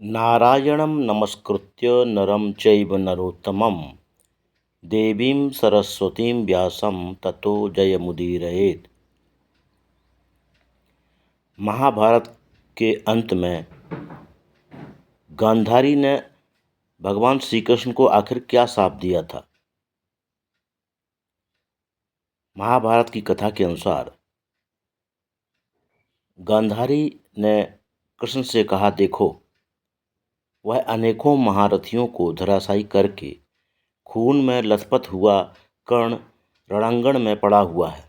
नारायणं नमस्कृत्य नरं चैव नरोत्तमं देवीं सरस्वतीं व्यासं ततो जयमुदीरयेत्। महाभारत के अंत में गांधारी ने भगवान श्री कृष्ण को आखिर क्या शाप दिया था। महाभारत की कथा के अनुसार गांधारी ने कृष्ण से कहा, देखो, वह अनेकों महारथियों को धराशायी करके खून में लथपथ हुआ कर्ण रणांगण में पड़ा हुआ है।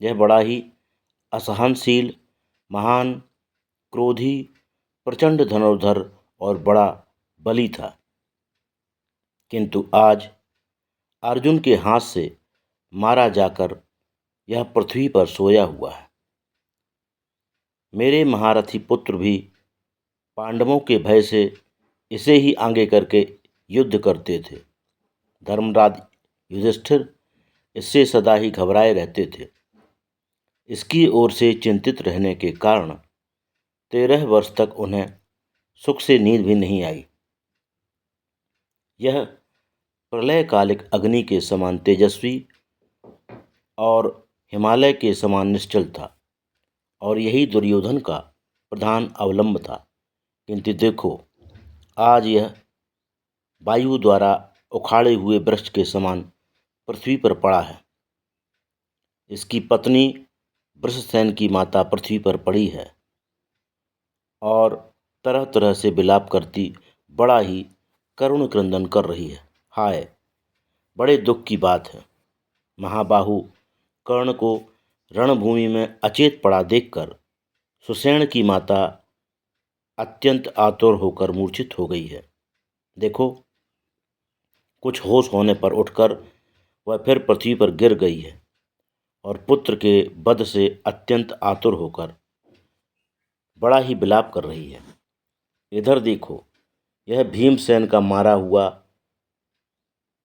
यह बड़ा ही असहनशील, महान, क्रोधी, प्रचंड धनुर्धर और बड़ा बली था, किंतु आज अर्जुन के हाथ से मारा जाकर यह पृथ्वी पर सोया हुआ है। मेरे महारथी पुत्र भी पांडवों के भय से इसे ही आगे करके युद्ध करते थे। धर्मराज युधिष्ठिर इससे सदा ही घबराए रहते थे। इसकी ओर से चिंतित रहने के कारण 13 वर्ष तक उन्हें सुख से नींद भी नहीं आई। यह प्रलयकालिक अग्नि के समान तेजस्वी और हिमालय के समान निश्चल था, और यही दुर्योधन का प्रधान अवलंब था। किंतु देखो, आज यह वायु द्वारा उखाड़े हुए वृक्ष के समान पृथ्वी पर पड़ा है। इसकी पत्नी वृषसेन की माता पृथ्वी पर पड़ी है और तरह तरह से विलाप करती बड़ा ही करुण क्रंदन कर रही है। हाय, बड़े दुख की बात है। महाबाहु कर्ण को रणभूमि में अचेत पड़ा देखकर सुषेण की माता अत्यंत आतुर होकर मूर्छित हो गई है। देखो, कुछ होश होने पर उठकर वह फिर पृथ्वी पर गिर गई है और पुत्र के वध से अत्यंत आतुर होकर बड़ा ही विलाप कर रही है। इधर देखो, यह भीमसेन का मारा हुआ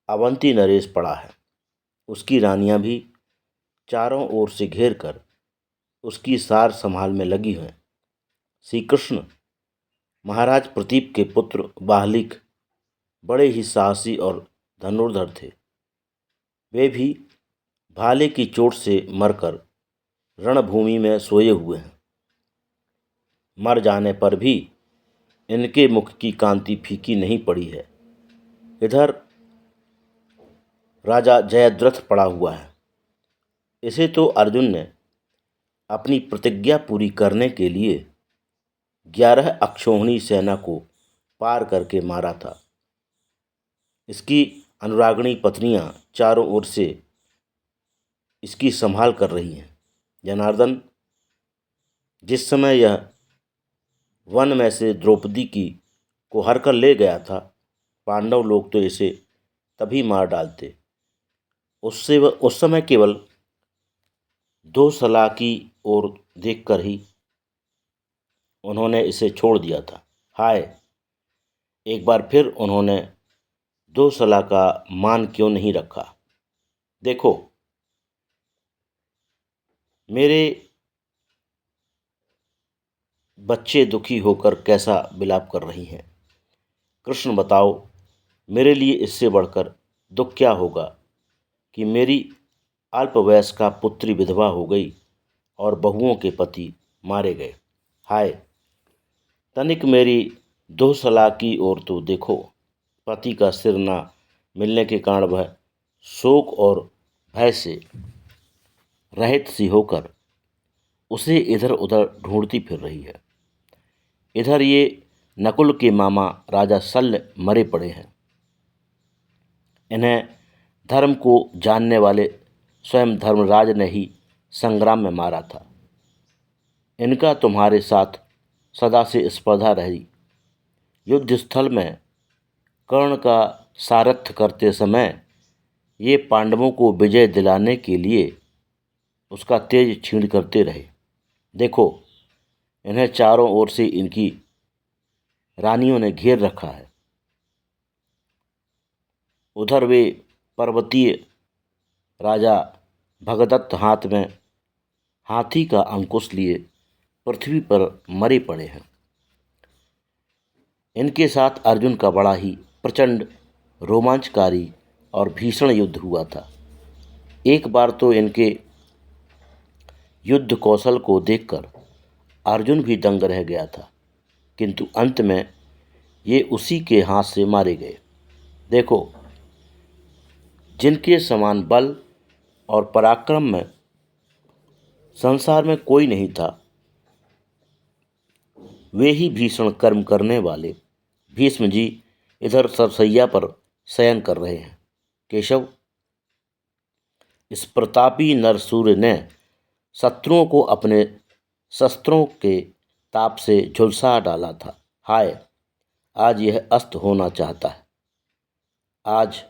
अवंती नरेश पड़ा है। उसकी रानियां भी चारों ओर से घेर कर उसकी सार संभाल में लगी हैं। श्री कृष्ण महाराज प्रतीप के पुत्र बाहलिक बड़े ही साहसी और धनुर्धर थे। वे भी भाले की चोट से मरकर रणभूमि में सोए हुए हैं। मर जाने पर भी इनके मुख की कांति फीकी नहीं पड़ी है। इधर राजा जयद्रथ पड़ा हुआ है। इसे तो अर्जुन ने अपनी प्रतिज्ञा पूरी करने के लिए 11 अक्षौहिणी सेना को पार करके मारा था। इसकी अनुरागिणी पत्नियां चारों ओर से इसकी संभाल कर रही हैं। जनार्दन, जिस समय यह वन में से द्रौपदी की को हर कर ले गया था, पांडव लोग तो इसे तभी मार डालते। उस समय केवल 2 सलाह की ओर देखकर ही उन्होंने इसे छोड़ दिया था। हाय, एक बार फिर उन्होंने 2 सलाह का मान क्यों नहीं रखा। देखो, मेरे बच्चे दुखी होकर कैसा विलाप कर रही हैं। कृष्ण, बताओ, मेरे लिए इससे बढ़कर दुख क्या होगा कि मेरी अल्पवयस्का पुत्री विधवा हो गई और बहुओं के पति मारे गए। हाय, तनिक मेरी 2 सलाह की ओर तो देखो। पति का सिर ना मिलने के कारण वह शोक और भय से रहित सी होकर उसे इधर उधर ढूंढती फिर रही है। इधर ये नकुल के मामा राजा शल्य मरे पड़े हैं। इन्हें धर्म को जानने वाले स्वयं धर्मराज ने ही संग्राम में मारा था। इनका तुम्हारे साथ सदा से स्पर्धा रही। युद्ध स्थल में कर्ण का सारथ्य करते समय ये पांडवों को विजय दिलाने के लिए उसका तेज छीण करते रहे। देखो, इन्हें चारों ओर से इनकी रानियों ने घेर रखा है। उधर वे पर्वतीय राजा भगदत्त हाथ में हाथी का अंकुश लिए पृथ्वी पर मरे पड़े हैं। इनके साथ अर्जुन का बड़ा ही प्रचंड, रोमांचकारी और भीषण युद्ध हुआ था। एक बार तो इनके युद्ध कौशल को देखकर अर्जुन भी दंग रह गया था, किंतु अंत में ये उसी के हाथ से मारे गए। देखो, जिनके समान बल और पराक्रम में संसार में कोई नहीं था, वे ही भीषण कर्म करने वाले भीष्म जी इधर सरसैया पर शयन कर रहे हैं। केशव, इस प्रतापी नरसूर्य ने शत्रुओं को अपने शस्त्रों के ताप से झुलसा डाला था। हाय, आज यह अस्त होना चाहता है। आज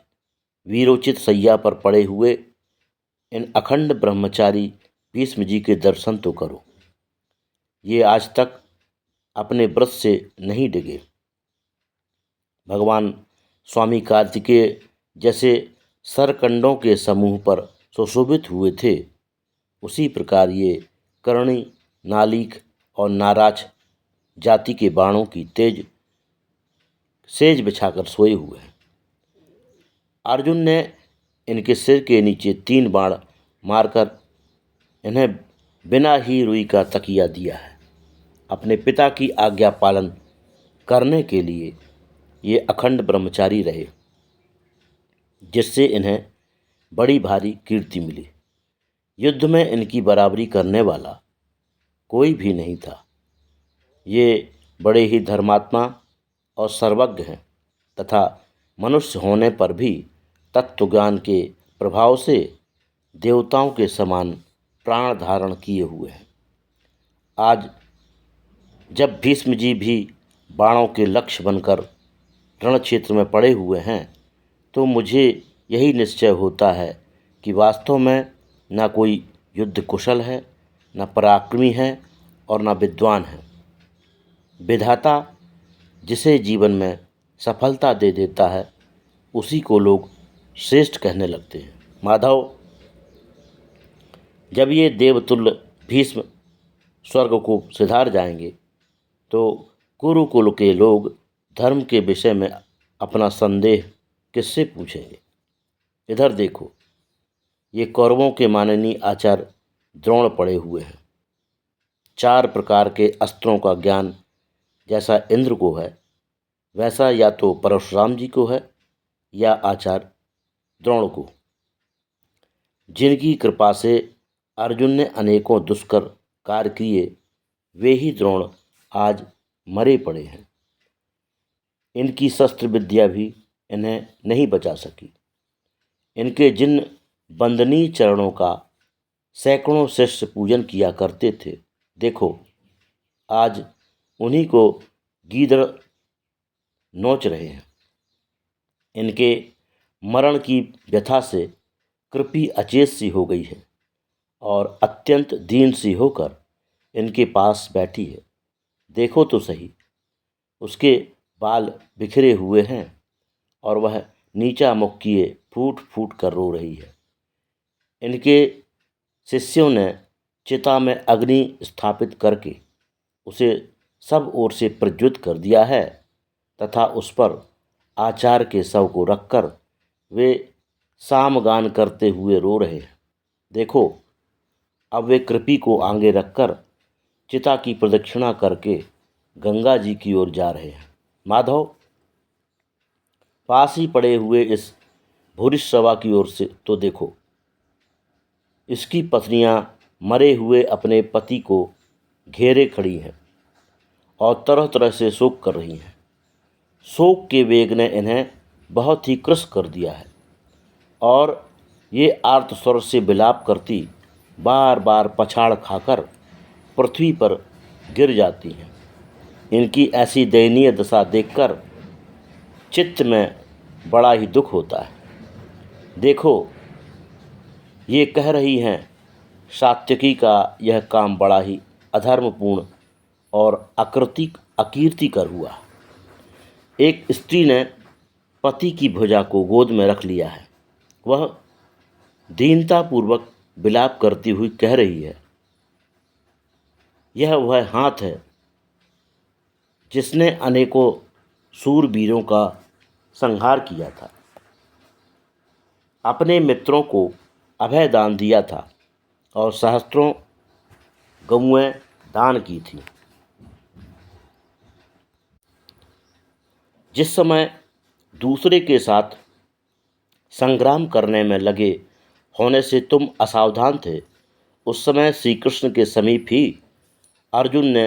वीरोचित सैया पर पड़े हुए इन अखंड ब्रह्मचारी भीष्म जी के दर्शन तो करो। ये आज तक अपने व्रत से नहीं डिगे। भगवान स्वामी कार्तिकेय जैसे सरकंडों के समूह पर सुशोभित हुए थे, उसी प्रकार ये करणी, नालीक और नाराज जाति के बाणों की तेज सेज बिछाकर सोए हुए हैं। अर्जुन ने इनके सिर के नीचे 3 बाण मारकर इन्हें बिना ही रुई का तकिया दिया है। अपने पिता की आज्ञा पालन करने के लिए ये अखंड ब्रह्मचारी रहे, जिससे इन्हें बड़ी भारी कीर्ति मिली। युद्ध में इनकी बराबरी करने वाला कोई भी नहीं था। ये बड़े ही धर्मात्मा और सर्वज्ञ हैं तथा मनुष्य होने पर भी तत्वज्ञान के प्रभाव से देवताओं के समान प्राण धारण किए हुए हैं। आज जब भीष्म जी भी बाणों के लक्ष्य बनकर रण क्षेत्र में पड़े हुए हैं, तो मुझे यही निश्चय होता है कि वास्तव में न कोई युद्ध कुशल है, न पराक्रमी है और न विद्वान है। विधाता जिसे जीवन में सफलता दे देता है, उसी को लोग श्रेष्ठ कहने लगते हैं। माधव, जब ये देवतुल्य भीष्म स्वर्ग को सिधार जाएंगे, तो कुरुकुल के लोग धर्म के विषय में अपना संदेह किससे पूछेंगे? इधर देखो, ये कौरवों के माननीय आचार्य द्रोण पड़े हुए हैं। 4 प्रकार के अस्त्रों का ज्ञान जैसा इंद्र को है, वैसा या तो परशुराम जी को है या आचार्य द्रोण को, जिनकी कृपा से अर्जुन ने अनेकों दुष्कर कार्य किए, वे ही द्रोण आज मरे पड़े हैं। इनकी शस्त्र विद्या भी इन्हें नहीं बचा सकी। इनके जिन वंदनीय चरणों का सैकड़ों शिष्य पूजन किया करते थे, देखो आज उन्हीं को गीदड़ नोच रहे हैं। इनके मरण की व्यथा से कृपी अचेत सी हो गई है और अत्यंत दीन सी होकर इनके पास बैठी है। देखो तो सही, उसके बाल बिखरे हुए हैं और वह नीचा मुख किए फूट फूट कर रो रही है। इनके शिष्यों ने चिता में अग्नि स्थापित करके उसे सब ओर से प्रज्वलित कर दिया है तथा उस पर आचार्य के शव को रखकर वे सामगान करते हुए रो रहे हैं। देखो, अब वे कृपी को आगे रखकर चिता की प्रदक्षिणा करके गंगा जी की ओर जा रहे हैं। माधव, पास ही पड़े हुए इस भूरिश्रवा की ओर से तो देखो, इसकी पत्नियां मरे हुए अपने पति को घेरे खड़ी हैं और तरह तरह से शोक कर रही हैं। शोक के वेग ने इन्हें बहुत ही क्रस्त कर दिया है और ये आर्त स्वर से विलाप करती बार बार पछाड़ खाकर पृथ्वी पर गिर जाती हैं। इनकी ऐसी दयनीय दशा देखकर चित्त में बड़ा ही दुख होता है। देखो, ये कह रही हैं, सात्यकी का यह काम बड़ा ही अधर्मपूर्ण और अकीर्तिकर हुआ। एक स्त्री ने पति की भुजा को गोद में रख लिया है। वह दीनतापूर्वक विलाप करती हुई कह रही है, यह वह हाथ है जिसने अनेकों सूरवीरों का संहार किया था, अपने मित्रों को अभय दान दिया था और सहस्त्रों गौएं दान की थी। जिस समय दूसरे के साथ संग्राम करने में लगे होने से तुम असावधान थे, उस समय श्री कृष्ण के समीप ही अर्जुन ने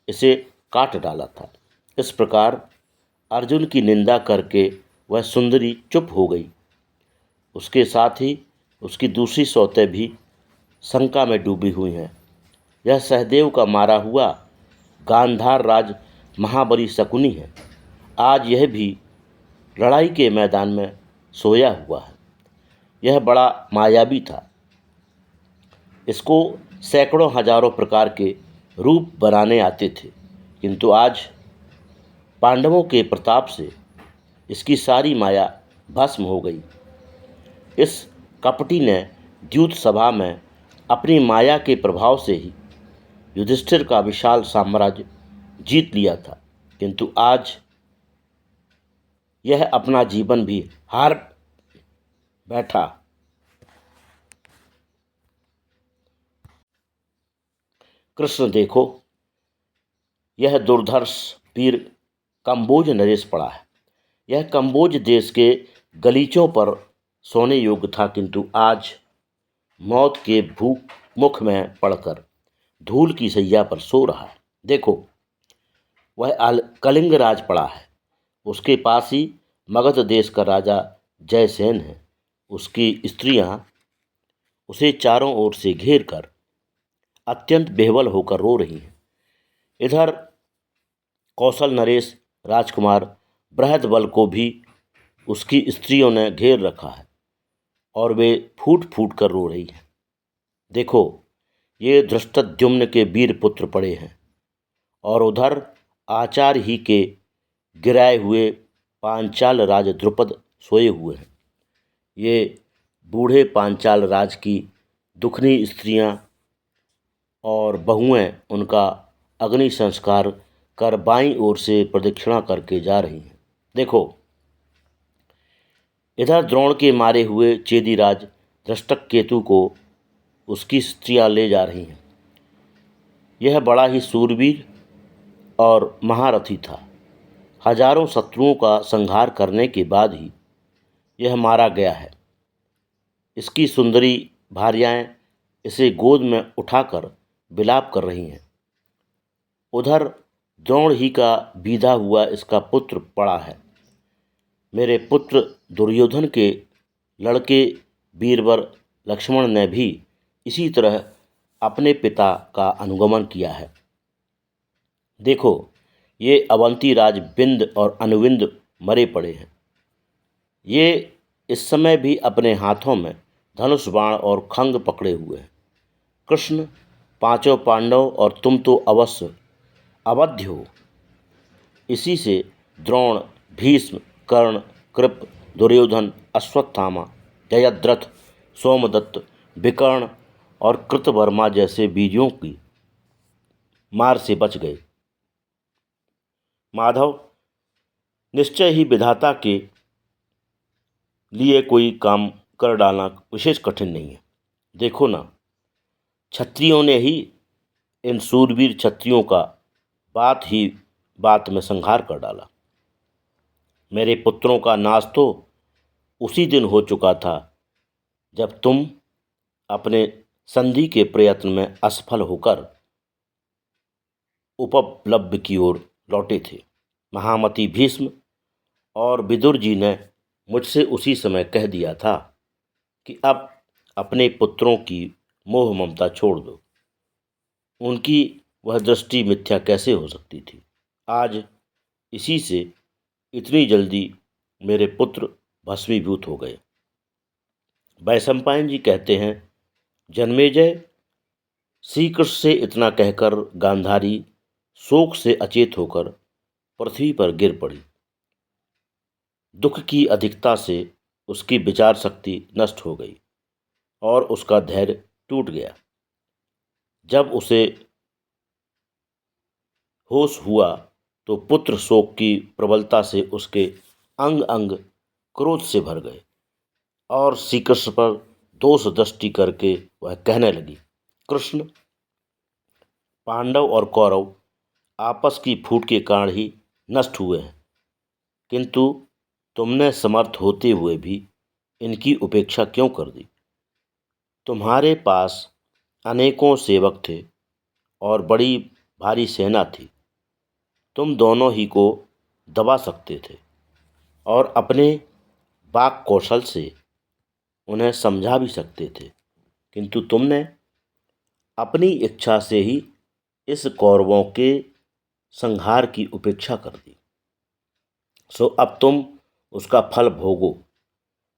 इसे काट डाला था। इस प्रकार अर्जुन की निंदा करके वह सुंदरी चुप हो गई। उसके साथ ही उसकी दूसरी सौतें भी शंका में डूबी हुई हैं। यह सहदेव का मारा हुआ गांधार राज महाबली शकुनी है। आज यह भी लड़ाई के मैदान में सोया हुआ है। यह बड़ा मायावी था। इसको सैकड़ों हजारों प्रकार के रूप बनाने आते थे, किंतु आज पांडवों के प्रताप से इसकी सारी माया भस्म हो गई। इस कपटी ने द्यूत सभा में अपनी माया के प्रभाव से ही युधिष्ठिर का विशाल साम्राज्य जीत लिया था, किंतु आज यह अपना जीवन भी हार बैठा। कृष्ण देखो, यह दुर्धर्ष वीर कंबोज नरेश पड़ा है। यह कंबोज देश के गलीचों पर सोने योग्य था, किंतु आज मौत के मुख में पड़कर धूल की सैया पर सो रहा है। देखो, वह कलिंग राज पड़ा है। उसके पास ही मगध देश का राजा जयसेन है। उसकी स्त्रियां उसे चारों ओर से घेर कर अत्यंत बेहवल होकर रो रही हैं। इधर कौशल नरेश राजकुमार बृहदबल को भी उसकी स्त्रियों ने घेर रखा है और वे फूट फूट कर रो रही हैं। देखो, ये धृष्टद्युम्न के वीर पुत्र पड़े हैं और उधर आचार ही के गिराए हुए पांचाल राज द्रुपद सोए हुए हैं। ये बूढ़े पांचाल राज की दुखनी स्त्रियां और बहुएं उनका अग्नि संस्कार कर बाईं ओर से प्रदक्षिणा करके जा रही हैं। देखो, इधर द्रोण के मारे हुए चेदीराज धृष्टकेतु को उसकी स्त्रियां ले जा रही हैं। यह बड़ा ही सूरवीर और महारथी था। हजारों शत्रुओं का संहार करने के बाद ही यह मारा गया है। इसकी सुंदरी भार्याएं इसे गोद में उठाकर विलाप कर रही हैं। उधर द्रोण ही का बीधा हुआ इसका पुत्र पड़ा है। मेरे पुत्र दुर्योधन के लड़के वीरवर लक्ष्मण ने भी इसी तरह अपने पिता का अनुगमन किया है। देखो, ये अवंती राज बिंद और अनुविंद मरे पड़े हैं। ये इस समय भी अपने हाथों में धनुष बाण और खंग पकड़े हुए हैं। कृष्ण, पांचों पांडव और तुम तो अवश्य अवध्य हो। इसी से द्रोण, भीष्म, कर्ण, कृप, दुर्योधन, अश्वत्थामा, जयद्रथ, सोमदत्त, विकर्ण और कृतवर्मा जैसे वीरों की मार से बच गए। माधव, निश्चय ही विधाता के लिए कोई काम कर डालना विशेष कठिन नहीं है। देखो ना, क्षत्रियों ने ही इन सूरवीर क्षत्रियों का बात में संहार कर डाला। मेरे पुत्रों का नाश तो उसी दिन हो चुका था जब तुम अपने संधि के प्रयत्न में असफल होकर उपलब्ध की ओर लौटे थे। महामती भीष्म और विदुर जी ने मुझसे उसी समय कह दिया था कि अब अपने पुत्रों की मोह ममता छोड़ दो। उनकी वह दृष्टि मिथ्या कैसे हो सकती थी। आज इसी से इतनी जल्दी मेरे पुत्र भस्मीभूत हो गए। वैशंपायन जी कहते हैं, जन्मेजय, श्री कृष्ण से इतना कहकर गांधारी शोक से अचेत होकर पृथ्वी पर गिर पड़ी। दुख की अधिकता से उसकी विचार शक्ति नष्ट हो गई और उसका धैर्य टूट गया। जब उसे होश हुआ तो पुत्र शोक की प्रबलता से उसके अंग अंग क्रोध से भर गए और श्री कृष्ण पर दोष दृष्टि करके वह कहने लगी, कृष्ण, पांडव और कौरव आपस की फूट के कारण ही नष्ट हुए हैं, किंतु तुमने समर्थ होते हुए भी इनकी उपेक्षा क्यों कर दी? तुम्हारे पास अनेकों सेवक थे और बड़ी भारी सेना थी। तुम दोनों ही को दबा सकते थे और अपने वाक कौशल से उन्हें समझा भी सकते थे, किंतु तुमने अपनी इच्छा से ही इस कौरवों के संहार की उपेक्षा कर दी। सो अब तुम उसका फल भोगो।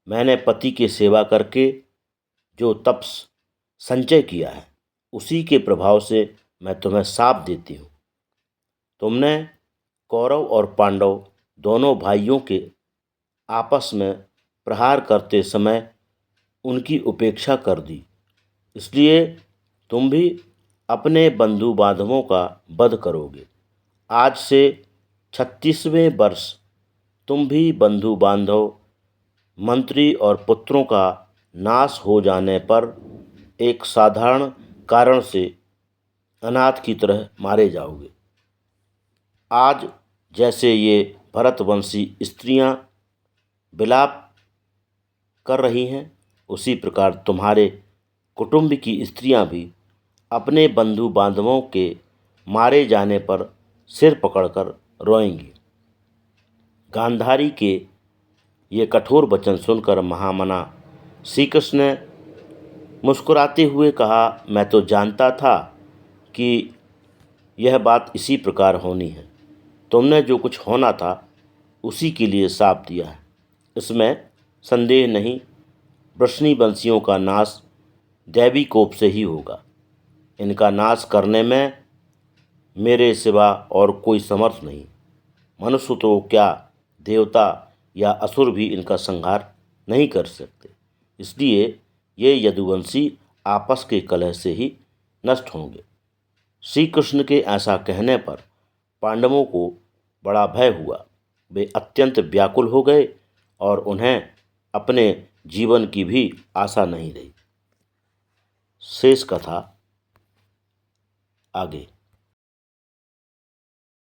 मैंने पति की सेवा करके जो तपस संचय किया है, उसी के प्रभाव से मैं तुम्हें शाप देती हूँ। तुमने कौरव और पांडव दोनों भाइयों के आपस में प्रहार करते समय उनकी उपेक्षा कर दी, इसलिए तुम भी अपने बंधु बांधवों का वध करोगे। आज से 36वें वर्ष तुम भी बंधु बांधव, मंत्री और पुत्रों का नाश हो जाने पर एक साधारण कारण से अनाथ की तरह मारे जाओगे। आज जैसे ये भरतवंशी स्त्रियां विलाप कर रही हैं, उसी प्रकार तुम्हारे कुटुंब की स्त्रियां भी अपने बंधु बांधवों के मारे जाने पर सिर पकड़कर रोएंगी। गांधारी के ये कठोर वचन सुनकर महामना श्री कृष्ण ने मुस्कुराते हुए कहा, मैं तो जानता था कि यह बात इसी प्रकार होनी है। तुमने जो कुछ होना था उसी के लिए शाप दिया है, इसमें संदेह नहीं। वृष्णिवंशियों का नाश दैवी कोप से ही होगा। इनका नाश करने में मेरे सिवा और कोई समर्थ नहीं। मनुष्य तो क्या, देवता या असुर भी इनका संहार नहीं कर सकते। इसलिए ये यदुवंशी आपस के कलह से ही नष्ट होंगे। श्री कृष्ण के ऐसा कहने पर पांडवों को बड़ा भय हुआ। वे अत्यंत व्याकुल हो गए और उन्हें अपने जीवन की भी आशा नहीं रही। शेष कथा आगे।